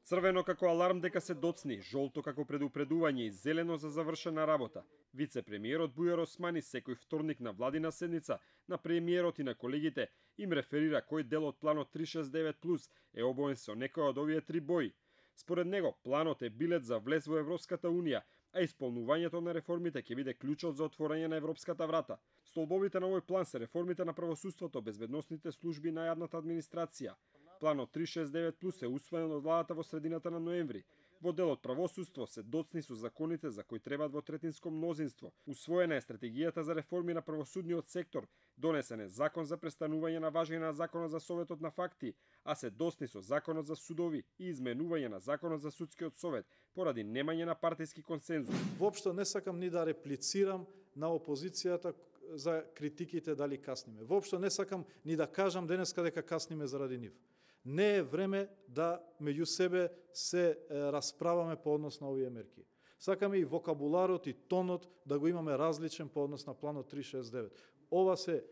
Црвено како аларм дека се доцни, жолто како предупредување и зелено за завршена работа. Вице-премиерот Бујар Османи секој вторник на владина седница на премиерот и на колегите им реферира кој дел од планот 369+ е обоен со некој од овие три бои. Според него, планот е билет за влез во Европската Унија, а исполнувањето на реформите ќе биде клучот за отворање на европската врата. Столбовите на овој план се реформите на правосудството, безбедносните служби на јавната администрација. Планот 369+ е усвоен од владата во средината на ноември. Во делот правосудство се доцни со законите за кои требаат во третинско мнозинство. Усвоена е стратегијата за реформи на правосудниот сектор, донесен е закон за престанување на важење на законот за Советот на факти, а се доцни со законот за судови и изменување на законот за судскиот совет поради немање на партиски консензус. Воопшто не сакам ни да реплицирам на опозицијата за критиките дали касниме. Воопшто не сакам ни да кажам денеска дека касниме заради нив. Не е време да меѓу себе се расправаме по однос на овие мерки. Сакаме и вокабуларот и тонот да го имаме различен по однос на планот 369. Ова се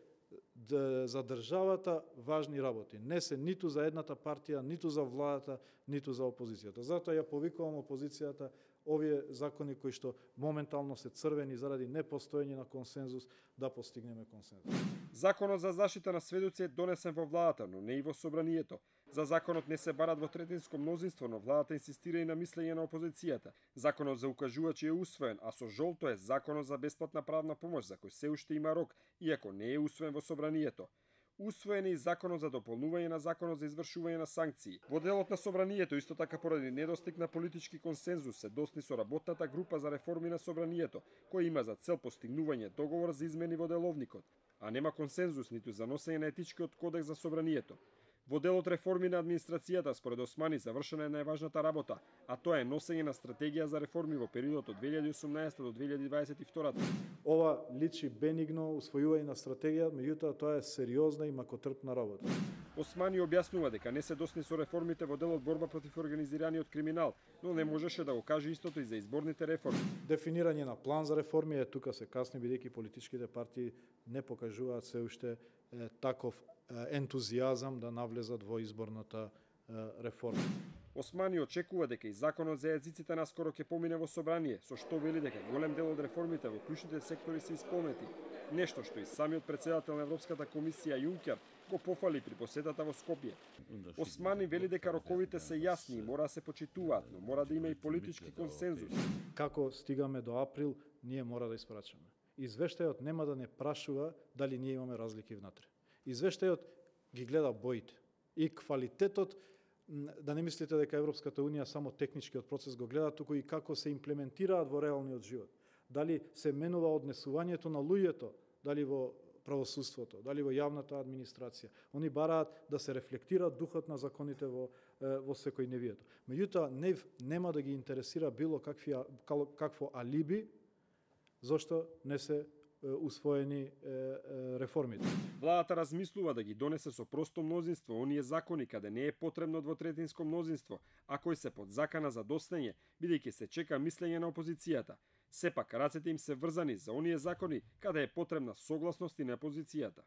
за државата важни работи. Не се ниту за едната партија, ниту за владата, ниту за опозицијата. Затоа ја повикувам опозицијата овие закони кои што моментално се црвени заради непостоење на консензус да постигнеме консензус. Законот за заштита на сведоци е донесен во владата, но не и во собранието. За законот не се барат во третинско мнозинство, но владата инсистира и на мислење на опозицијата. Законот за укажувачи е усвоен, а со жолто е законот за бесплатна правна помош за кој се уште има рок, иако не е усвоен во собранието. Усвоен е и законот за дополнување на законот за извршување на санкции. Во делот на собранието, исто така поради недостиг на политички консензус, се досни со работната група за реформи на собранието, која има за цел постигнување договор за измени во деловникот, а нема консензус ниту за носење на етичкиот кодекс за собранието. Во делот реформи на администрацијата, според Османи, завршена е најважната работа, а тоа е носење на стратегија за реформи во периодот од 2018 до 2022. Ова личи бенигно усвојување на стратегија, меѓутоа тоа е сериозна и макотрпна работа. Османи објаснува дека не се досни со реформите во делот борба против организираниот криминал, но не можеше да го каже истото и за изборните реформи. Дефинирање на план за реформи е тука се касни, бидејќи политичките партии не покажуваат се уште таков ентузијазам да навлезат во изборната реформа. Османи очекува дека и законот за јазиците наскоро ќе помине во собрание, со што вели дека голем дел од реформите во клучните сектори се исполнети. Нешто што и самиот претседател на Европската комисија Јункер го пофали при посетата во Скопје. Османи вели дека роковите се јасни и мора да се почитуваат, но мора да има и политички консензус. Како стигаме до април, ние мора да испрачаме. Извештајот нема да не прашува дали ние имаме разлики внатре. Извештајот ги гледа боите и квалитетот, да не мислите дека Европската Унија само техничкиот процес го гледа, туку и како се имплементираат во реалниот живот. Дали се менува однесувањето на луѓето, дали во правосудството, дали во јавната администрација. Они бараат да се рефлектира духот на законите во секојдневието. Меѓутоа, нема да ги интересира било какво алиби, зашто не се усвоени реформите. Владата размислува да ги донесе со просто мнозинство оние закони каде не е потребно двотретинско мнозинство, а кои се под закана за доснење, бидејќи се чека мислење на опозицијата. Сепак рацете им се врзани за оние закони каде е потребна согласност и на опозицијата.